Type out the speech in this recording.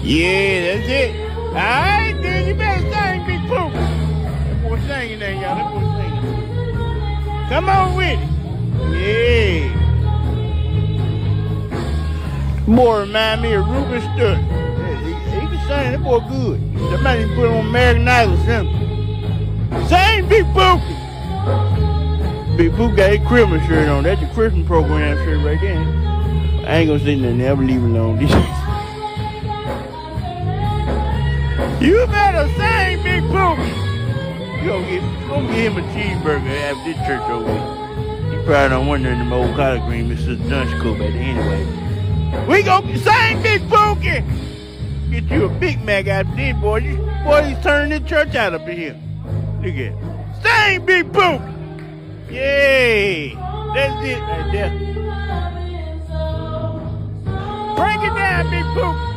Yeah, that's it. All right, then you better sing, Big Pooh. That boy singing there, y'all. That boy singing. Come on with it. Yeah. Boy remind me of Ruben Studdard. Yeah, he can sing. That boy good. Somebody put him on American Idol or something. Sing, Big Pooh. Big Pooh got his Christmas shirt on. That's the Christmas program shirt right there. I ain't gonna say nothing. I'll leave it alone. You better sing, Big Pooh. You gonna get him a cheeseburger after this church over with. He probably don't want none of them old collard greens Mr. Dunch cook back there anyway. We gonna sing, Big Pookie. Get you a Big Mac after this, boy. He's turning this church out up in here. Look at it. Sing, Big Pookie. Yay. That's it right there. Break it down, Big Pookie.